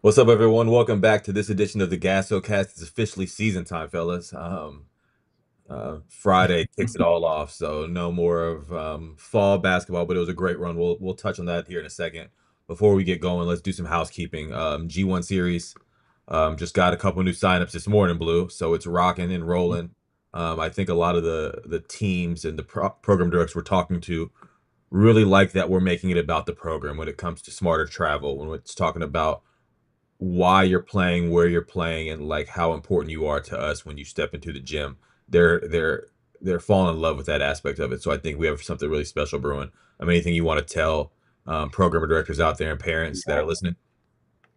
What's up, everyone? Welcome back to this edition of the GASOCAST. It's officially season time, fellas. Friday kicks it all off, so no more of fall basketball, but it was a great run. We'll touch on that here in a second. Before we get going, let's do some housekeeping. G1 series just got a couple new signups this morning, Blue, so it's rocking and rolling. I think a lot of the teams and the program directors we're talking to really like that we're making it about the program when it comes to smarter travel, when it's talking about why you're playing, where you're playing, and like how important you are to us when you step into the gym. They're falling in love with that aspect of it. So I think we have something really special brewing. Anything you want to tell program directors out there and parents that are listening?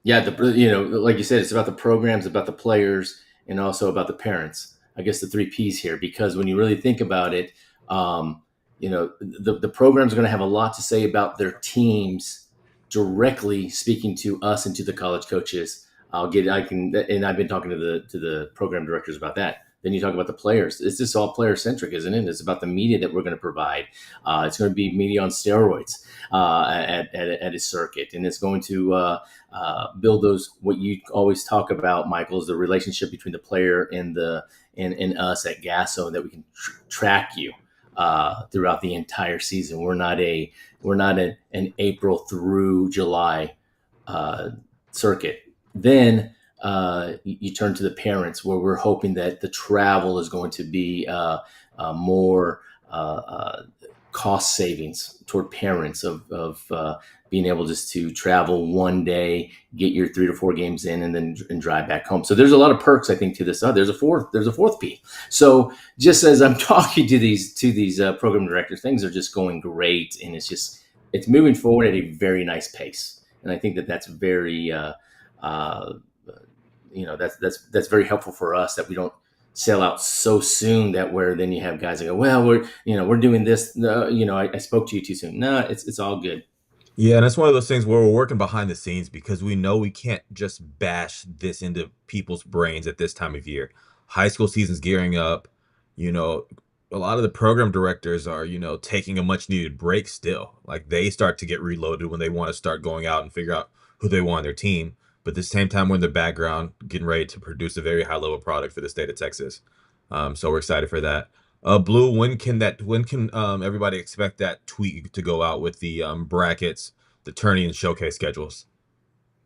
Yeah, like you said, it's about the programs, about the players, and also about the parents. I guess the three P's here, because when you really think about it, the program's going to have a lot to say about their teams directly speaking to us and to the college coaches. And I've been talking to the program directors about that. Then you talk about the players. It's just all player centric, isn't it? It's about the media that we're going to provide. It's going to be media on steroids at a circuit, and it's going to build those what you always talk about, Michael, is the relationship between the player and us at Gasso, that we can track you throughout the entire season. We're not an April through July circuit. Then you turn to the parents, where we're hoping that the travel is going to be more cost savings toward parents of being able just to travel one day, get your 3 to 4 games in, and then drive back home. So there's a lot of perks, I think, to this. There's a fourth P. So just as I'm talking to these program directors, things are just going great, and it's moving forward at a very nice pace. And I think that that's very uh, that's very helpful for us, that we don't sell out so soon, that where then you have guys that go, well, we're doing this. I spoke to you too soon. No, it's all good. Yeah, and it's one of those things where we're working behind the scenes because we know we can't just bash this into people's brains at this time of year. High school season's gearing up. You know, a lot of the program directors are, taking a much needed break still. Like they start to get reloaded when they want to start going out and figure out who they want on their team. But at the same time, we're in the background getting ready to produce a very high level product for the state of Texas. So we're excited for that. Blue, when can everybody expect that tweet to go out with the brackets, the tourney and showcase schedules?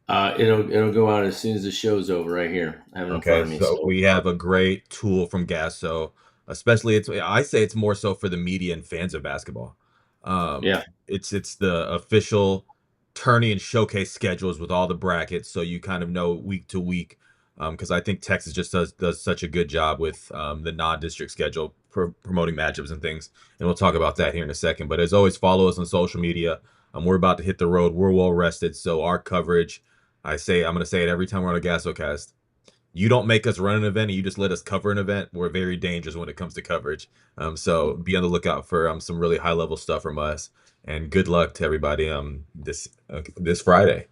It'll go out as soon as the show's over. Right here, I have it in front Okay, of me. so So we have a great tool from Gasso, especially I say it's more so for the media and fans of basketball. Um, yeah, it's the official tourney and showcase schedules with all the brackets, so you kind of know week to week. Because I think Texas just does such a good job with the non-district schedule promoting matchups and things, and we'll talk about that here in a second. But as always, follow us on social media. We're about to hit the road. We're well rested, so our coverage. I'm going to say it every time we're on a GasoCast. You don't make us run an event and you just let us cover an event. We're very dangerous when it comes to coverage. So be on the lookout for some really high level stuff from us. And good luck to everybody this Friday.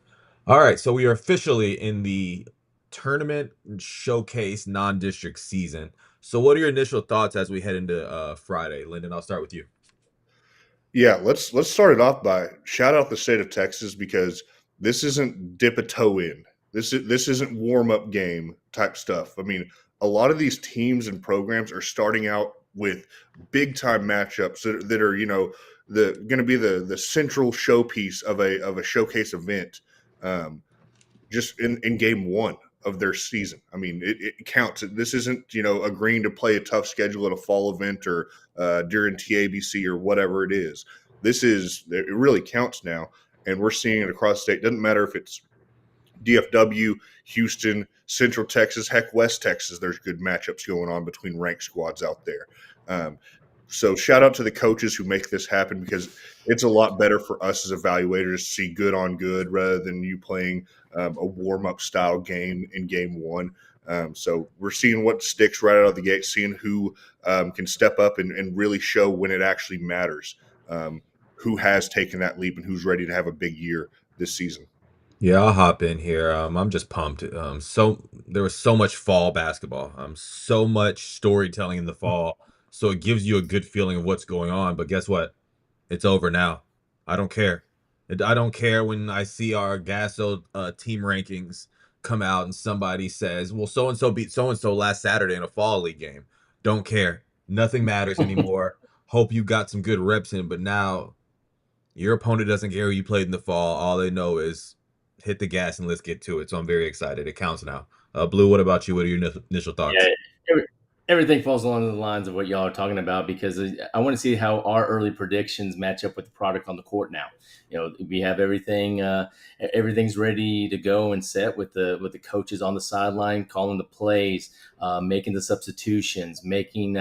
All right, so we are officially in the tournament showcase non-district season. So what are your initial thoughts as we head into Friday? Lyndon, I'll start with you. Yeah, let's start it off by shout out the state of Texas because this isn't dip a toe in. This isn't warm up game type stuff. I mean, a lot of these teams and programs are starting out with big time matchups that are the going to be the central showpiece of a showcase event. Um, just in game one of their season. I mean, it counts. This isn't agreeing to play a tough schedule at a fall event or during TABC or whatever it is. It really counts now, and we're seeing it across the state. Doesn't matter if it's DFW, Houston, Central Texas, heck, West Texas. There's good matchups going on between ranked squads out there. So shout out to the coaches who make this happen because it's a lot better for us as evaluators to see good on good rather than you playing a warm up style game in game one. So we're seeing what sticks right out of the gate, seeing who can step up and really show when it actually matters, who has taken that leap and who's ready to have a big year this season. Yeah, I'll hop in here. I'm just pumped. So there was so much fall basketball. So much storytelling in the fall. So it gives you a good feeling of what's going on. But guess what? It's over now. I don't care. I don't care when I see our Gasso team rankings come out and somebody says, well, so and so beat so and so last Saturday in a fall league game. Don't care. Nothing matters anymore. Hope you got some good reps in, but now your opponent doesn't care who you played in the fall. All they know is hit the gas and let's get to it. So I'm very excited. It counts now. Blue, what about you? What are your initial Yeah, thoughts? everything falls along the lines of what y'all are talking about because I want to see how our early predictions match up with the product on the court now. We have everything, everything's ready to go and set with the coaches on the sideline calling the plays, making the substitutions, making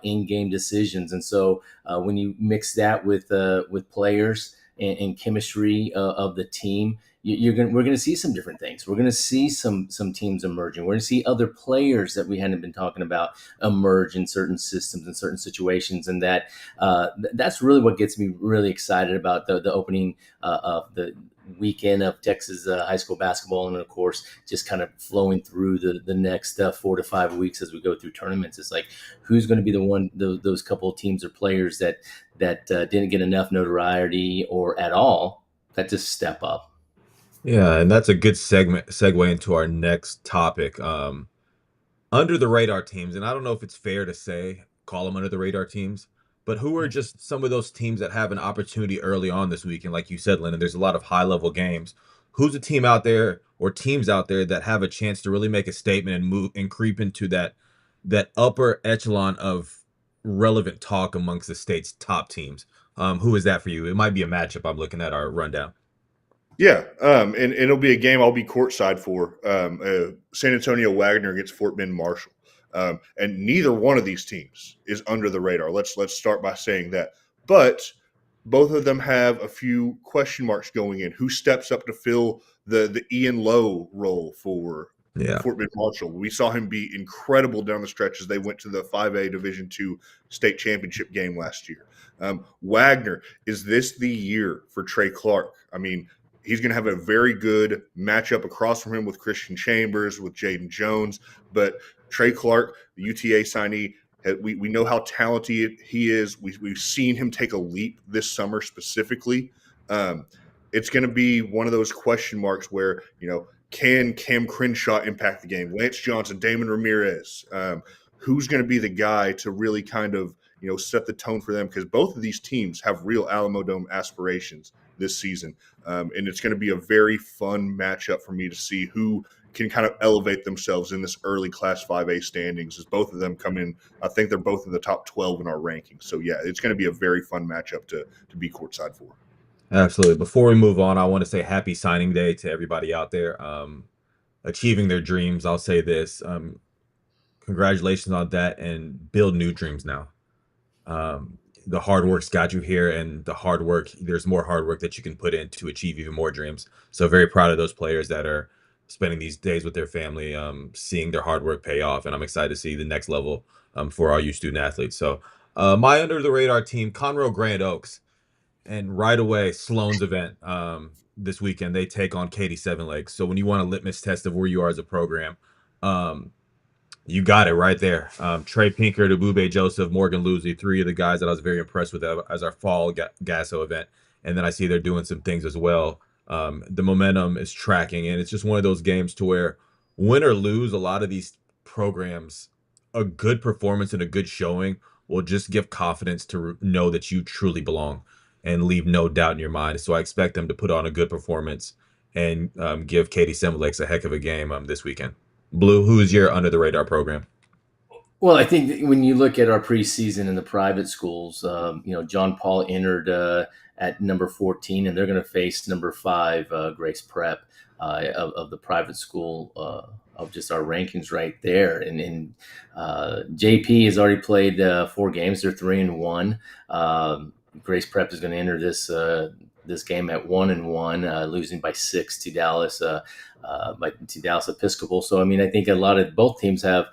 in-game decisions, and so when you mix that with players and chemistry of the team, we're going to see some different things. We're going to see some teams emerging. We're going to see other players that we hadn't been talking about emerge in certain systems and certain situations, and that's really what gets me really excited about the opening of the weekend of Texas high school basketball, and of course, just kind of flowing through the next 4 to 5 weeks as we go through tournaments. It's like who's going to be the one those couple of teams or players that didn't get enough notoriety or at all that just step up. Yeah, and that's a good segue into our next topic. Under the radar teams, and I don't know if it's fair to say call them under the radar teams, but who are just some of those teams that have an opportunity early on this week? And like you said, Lennon, there's a lot of high level games. Who's a team out there or teams out there that have a chance to really make a statement and move and creep into that upper echelon of relevant talk amongst the state's top teams? Who is that for you? It might be a matchup. I'm looking at our rundown. Yeah, and it'll be a game I'll be courtside for. San Antonio Wagner against Fort Bend Marshall, and neither one of these teams is under the radar. Let's start by saying that. But both of them have a few question marks going in. Who steps up to fill the Ian Lowe role for Yeah. Fort Bend Marshall? We saw him be incredible down the stretch as they went to the 5A Division II state championship game last year. Wagner, is this the year for Trey Clark? I mean, he's going to have a very good matchup across from him with Christian Chambers, with Jaden Jones. But Trey Clark, the UTA signee, we know how talented he is. We've seen him take a leap this summer specifically. It's going to be one of those question marks where, can Cam Crenshaw impact the game? Lance Johnson, Damon Ramirez. Who's going to be the guy to really kind of, set the tone for them? Because both of these teams have real Alamo Dome aspirations this season. And it's going to be a very fun matchup for me to see who can kind of elevate themselves in this early Class 5A standings as both of them come in. I think they're both in the top 12 in our rankings. So, yeah, it's going to be a very fun matchup to be courtside for. Absolutely. Before we move on, I want to say happy signing day to everybody out there achieving their dreams. I'll say this. Congratulations on that, and build new dreams now. The hard work's got you here, and there's more hard work that you can put in to achieve even more dreams. So very proud of those players that are spending these days with their family, seeing their hard work pay off, and I'm excited to see the next level for all you student athletes. So my under the radar team, Conroe Grand Oaks, and right away Sloan's event this weekend. They take on Katy Seven Lakes. So when you want a litmus test of where you are as a program, um, you got it right there. Trey Pinker, Dubube Joseph, Morgan Lucy, three of the guys that I was very impressed with as our fall Gasso event. And then I see they're doing some things as well. The momentum is tracking, and it's just one of those games to where win or lose, a lot of these programs, a good performance and a good showing will just give confidence to know that you truly belong and leave no doubt in your mind. So I expect them to put on a good performance and give Katy Seven Lakes a heck of a game this weekend. Blue, who is your under the radar program? Well, I think when you look at our preseason in the private schools, John Paul entered at number 14, and they're going to face number 5, Grace Prep of the private school of just our rankings right there. And JP has already played 4 games; they're 3-1. Grace Prep is going to enter this game at 1-1, losing by 6 to Dallas. To Dallas Episcopal. So, I mean, I think a lot of both teams have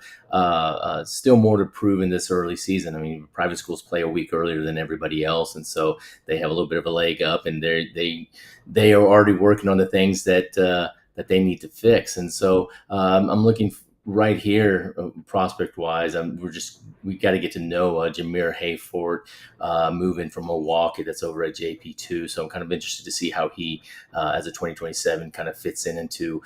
still more to prove in this early season. I mean, private schools play a week earlier than everybody else, and so they have a little bit of a leg up, and they are already working on the things that they need to fix. And so I'm looking right here, prospect wise, we we got to get to know Jameer Hayford, moving from Milwaukee, that's over at JP2. So I'm kind of interested to see how he, as a 2027, kind of fits into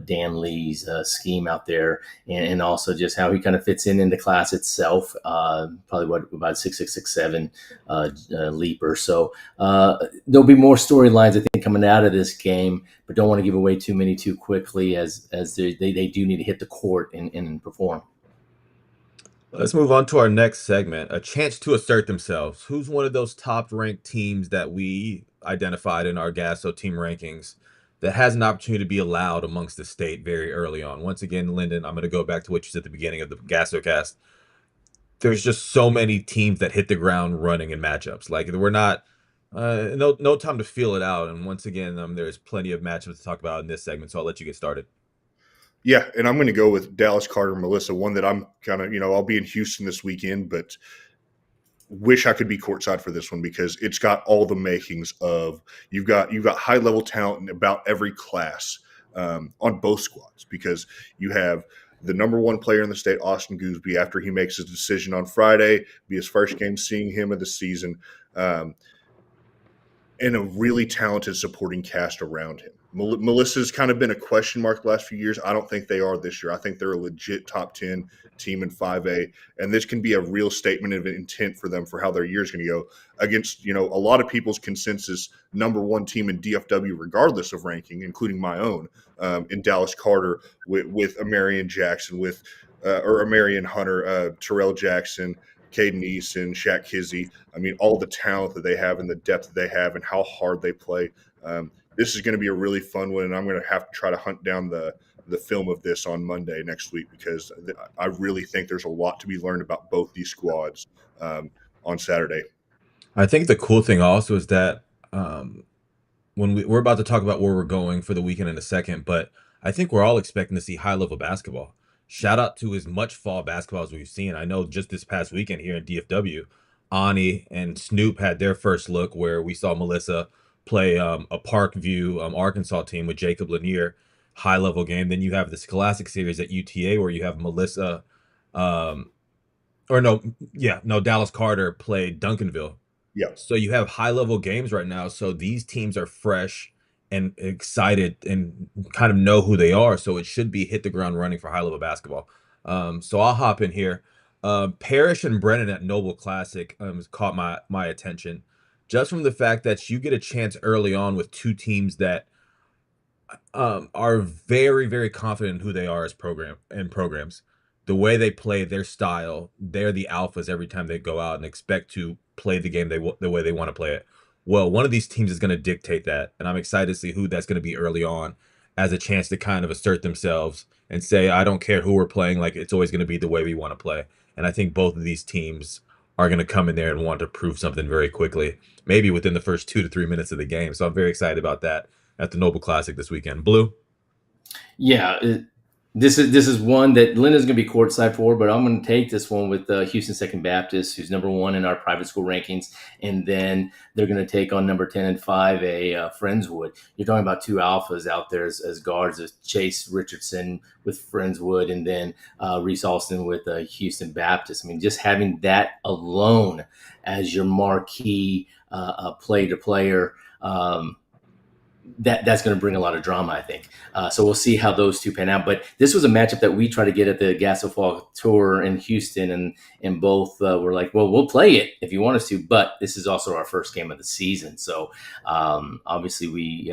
Dan Lee's scheme out there, and also just how he kind of fits in the class itself. Probably about 6'6", 6'7" leaper. So there'll be more storylines, I think, coming out of this game, but don't want to give away too many too quickly, as they do need to hit the court and perform. Let's move on to our next segment, a chance to assert themselves. Who's one of those top-ranked teams that we identified in our GASO team rankings that has an opportunity to be allowed amongst the state very early on? Once again, Lyndon, I'm going to go back to what you said at the beginning of the GASOcast. There's just so many teams that hit the ground running in matchups. Like, we're not no time to feel it out. And once again, there's plenty of matchups to talk about in this segment, so I'll let you get started. Yeah, and I'm going to go with Dallas Carter Melissa, one that I'm kind of, I'll be in Houston this weekend, but wish I could be courtside for this one because it's got all the makings of you've got high level talent in about every class on both squads, because you have the number one player in the state, Austin Gooseby, after he makes his decision on Friday, be his first game seeing him of the season. And a really talented supporting cast around him. Melissa's kind of been a question mark the last few years. I don't think they are this year. I think they're a legit top 10 team in 5A, and this can be a real statement of intent for them for how their year is going to go against, a lot of people's consensus number one team in DFW, regardless of ranking, including my own, in Dallas Carter with Amarian Jackson, or Amarian Hunter, Terrell Jackson, Caden Easton, Shaq Kizzy. I mean, all the talent that they have and the depth that they have and how hard they play. This is going to be a really fun one, and I'm going to have to try to hunt down the film of this on Monday next week, because I really think there's a lot to be learned about both these squads on Saturday. I think the cool thing also is that when we're about to talk about where we're going for the weekend in a second, but I think we're all expecting to see high-level basketball. Shout out to as much fall basketball as we've seen. I know just this past weekend here in DFW, Ani and Snoop had their first look where we saw Melissa play a Parkview Arkansas team with Jacob Lanier, high-level game. Then you have the Scholastic Series at UTA where you have Melissa, Dallas Carter played Duncanville. Yeah. So you have high-level games right now. So these teams are fresh and excited and kind of know who they are. So it should be hit the ground running for high-level basketball. So I'll hop in here. Parrish and Brennan at Noble Classic caught my attention, just from the fact that you get a chance early on with two teams that are very, very confident in who they are as programs. The way they play, their style, they're the alphas every time they go out and expect to play the game the way they want to play it. Well, one of these teams is going to dictate that, and I'm excited to see who that's going to be early on, as a chance to kind of assert themselves and say, I don't care who we're playing, like it's always going to be the way we want to play. And I think both of these teams are going to come in there and want to prove something very quickly, maybe within the first 2 to 3 minutes of the game. So I'm very excited about that at the Noble Classic this weekend. Blue? Yeah, this is one that Linda's going to be courtside for, but I'm going to take this one with Houston Second Baptist, who's number one in our private school rankings, and then they're going to take on number 10 and 5A Friendswood. You're talking about two alphas out there as guards, as Chase Richardson with Friendswood, and then Reese Alston with Houston Baptist. I mean, just having that alone as your marquee play-to-player. That's going to bring a lot of drama, I think. So we'll see how those two pan out. But this was a matchup that we tried to get at the GASO Fall Tour in Houston, and both were like, well, we'll play it if you want us to, but this is also our first game of the season. So obviously we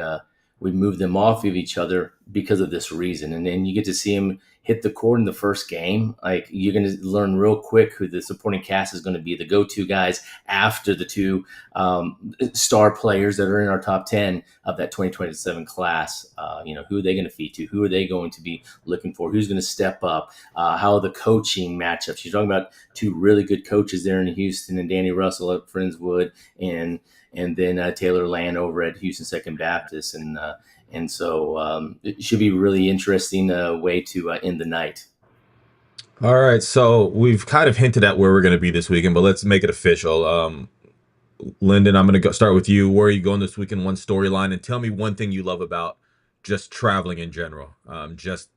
moved them off of each other because of this reason. And then you get to see them hit the court in the first game. Like, you're going to learn real quick who the supporting cast is going to be, the go-to guys after the two star players that are in our top 10 of that 2027 class. Who are they going to feed to? Who are they going to be looking for? Who's going to step up? How are the coaching matchups? You're talking about two really good coaches there in Houston, and Danny Russell at Friendswood, and then Taylor Land over at Houston Second Baptist. And so it should be a really interesting way to end the night. All right, so we've kind of hinted at where we're going to be this weekend, but let's make it official. Lyndon, I'm going to start with you. Where are you going this weekend? One storyline, and tell me one thing you love about just traveling in general. Just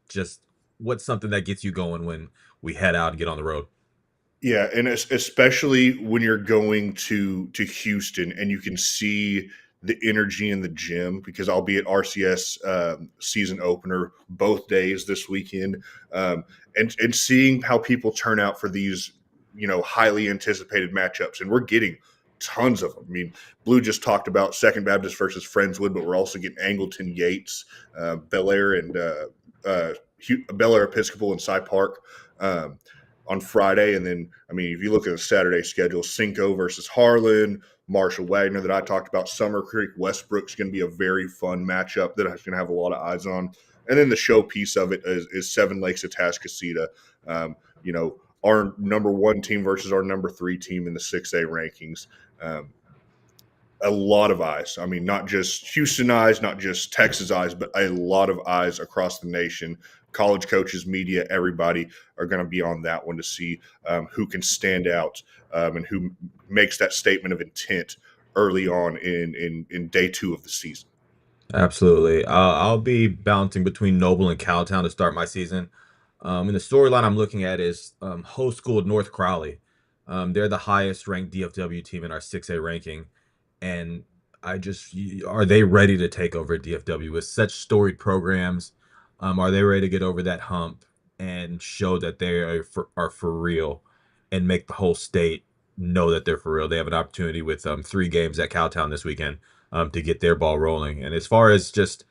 what's something that gets you going when we head out and get on the road? Yeah, and especially when you're going to Houston and you can see the energy in the gym, because I'll be at RCS season opener both days this weekend, and seeing how people turn out for these highly anticipated matchups, and we're getting tons of them. I mean, Blue just talked about Second Baptist versus Friendswood, but we're also getting Angleton Yates, Bel Air, and Bel Air Episcopal and Cy Park. On Friday. And then, I mean, if you look at the Saturday schedule, Cinco versus Harlan, Marshall Wagner that I talked about, Summer Creek, Westbrook's going to be a very fun matchup that I'm going to have a lot of eyes on. And then the show piece of it is Seven Lakes Atascocita. Our number one team versus our number three team in the 6A rankings. A lot of eyes. I mean, not just Houston eyes, not just Texas eyes, but a lot of eyes across the nation. College coaches, media, everybody are going to be on that one to see who can stand out and who makes that statement of intent early on in day two of the season. Absolutely. I'll be bouncing between Noble and Cowtown to start my season. And the storyline I'm looking at is host school North Crowley. They're the highest ranked DFW team in our 6A ranking. And are they ready to take over DFW with such storied programs? Are they ready to get over that hump and show that they are for real and make the whole state know that they're for real? They have an opportunity with 3 games at Cowtown this weekend to get their ball rolling. And as far as just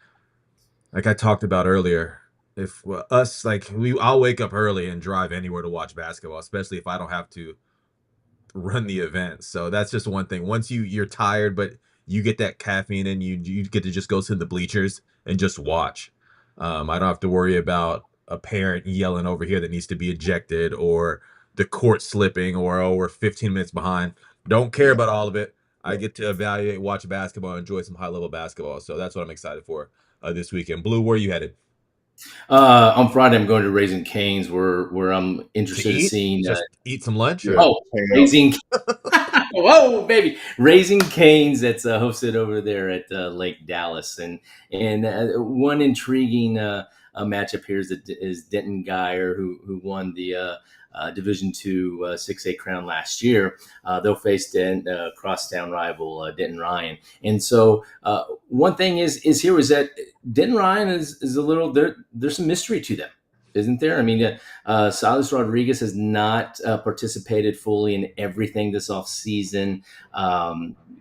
like I talked about earlier, if us like I'll wake up early and drive anywhere to watch basketball, especially if I don't have to run the event. So that's just one thing. Once you're tired, but you get that caffeine and you get to just go to the bleachers and just watch. I don't have to worry about a parent yelling over here that needs to be ejected or the court slipping or oh we're 15 minutes behind. Don't care Yeah. about all of it. I get to evaluate, watch basketball, enjoy some high level basketball. So that's what I'm excited for this weekend. Blue, where are you headed? On Friday, I'm going to Raising Cane's, where I'm To interested in eat? seeing. Just eat some lunch Yeah. or Oh, Hang out. Raising Whoa, baby! Raising Cane's that's hosted over there at Lake Dallas, and one intriguing matchup here is Denton Geyer, who won the Division II 6A crown last year. They'll face crosstown rival Denton Ryan, and so one thing is that Denton Ryan is a little there's some mystery to them, isn't there? I mean, Silas Rodriguez has not participated fully in everything this offseason.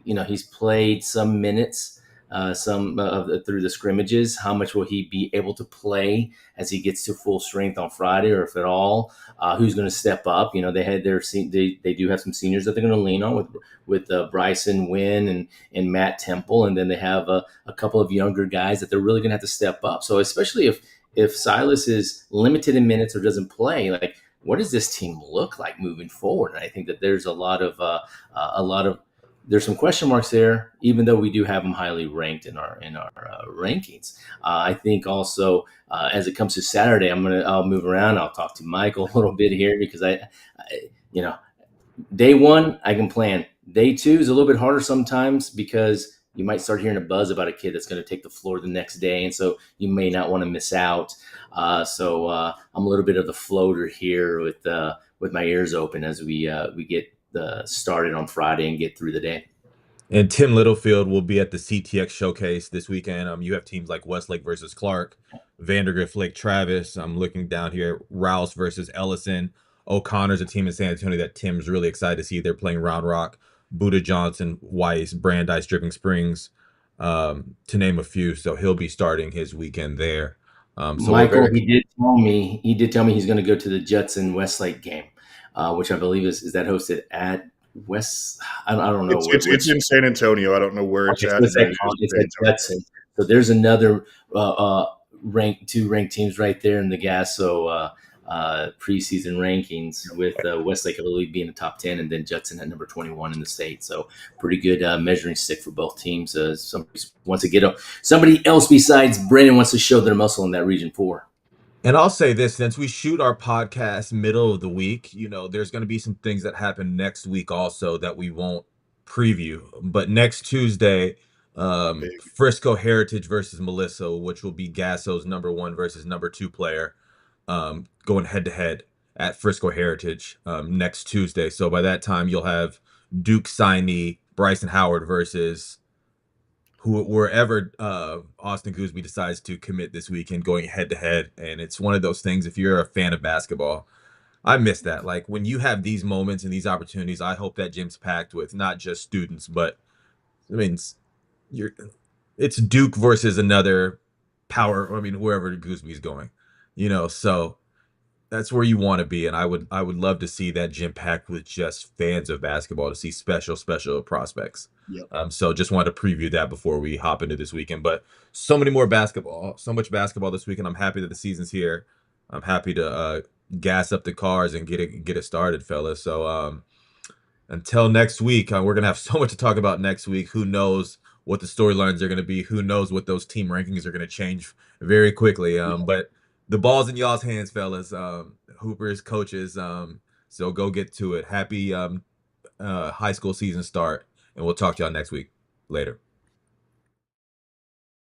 He's played some minutes, through the scrimmages. How much will he be able to play as he gets to full strength on Friday, or if at all? Who's going to step up? They had they do have some seniors that they're going to lean on with Bryson Wynn and Matt Temple, and then they have a couple of younger guys that they're really going to have to step up. So especially if Silas is limited in minutes or doesn't play, like what does this team look like moving forward? And I think that there's a lot of there's some question marks there, even though we do have them highly ranked in our rankings. I think also as it comes to Saturday, I'll move around. I'll talk to Michael a little bit here because day one I can plan. Day two is a little bit harder sometimes because you might start hearing a buzz about a kid that's going to take the floor the next day, and so you may not want to miss out. So I'm a little bit of the floater here with my ears open as we get started on Friday and get through the day. And Tim Littlefield will be at the CTX showcase this weekend. You have teams like Westlake versus Clark, Vandergrift Lake Travis. I'm looking down here, Rouse versus Ellison. O'Connor's a team in San Antonio that Tim's really excited to see. They're playing Round Rock, Buda Johnson, Weiss, Brandeis, Dripping Springs, to name a few. So he'll be starting his weekend there. So Michael, he did tell me he's going to go to the Judson Westlake game, which I believe is that hosted at West. I don't know. It's in San Antonio. I don't know where it's at. It's at Judson. So there's another two ranked teams right there in the GASO preseason rankings, with Westlake, I believe, being the top 10, and then Judson at number 21 in the state. So pretty good measuring stick for both teams. Somebody wants to get up. Somebody else besides Brennan wants to show their muscle in that Region 4. And I'll say this, since we shoot our podcast middle of the week, there's going to be some things that happen next week also that we won't preview. But next Tuesday, Frisco Heritage versus Melissa, which will be Gasso's number 1 versus number 2 player, going head to head. at Frisco Heritage next Tuesday. So by that time, you'll have Duke signee Bryson Howard versus wherever Austin Gooseby decides to commit this weekend, going head to head. And it's one of those things. If you're a fan of basketball, I miss that. Like when you have these moments and these opportunities, I hope that gym's packed with not just students, but I mean, you're it's Duke versus another power. I mean, wherever Goosby's going, So that's where you want to be, and I would love to see that gym packed with just fans of basketball to see special prospects. Yep. So just wanted to preview that before we hop into this weekend. But so many more basketball, so much basketball this weekend. I'm happy that the season's here. I'm happy to gas up the cars and get it started, fellas. So until next week, we're gonna have so much to talk about next week. Who knows what the storylines are gonna be? Who knows what those team rankings are gonna change very quickly? But the ball's in y'all's hands, fellas. Hoopers, coaches. So go get to it. Happy high school season start, and we'll talk to y'all next week. Later.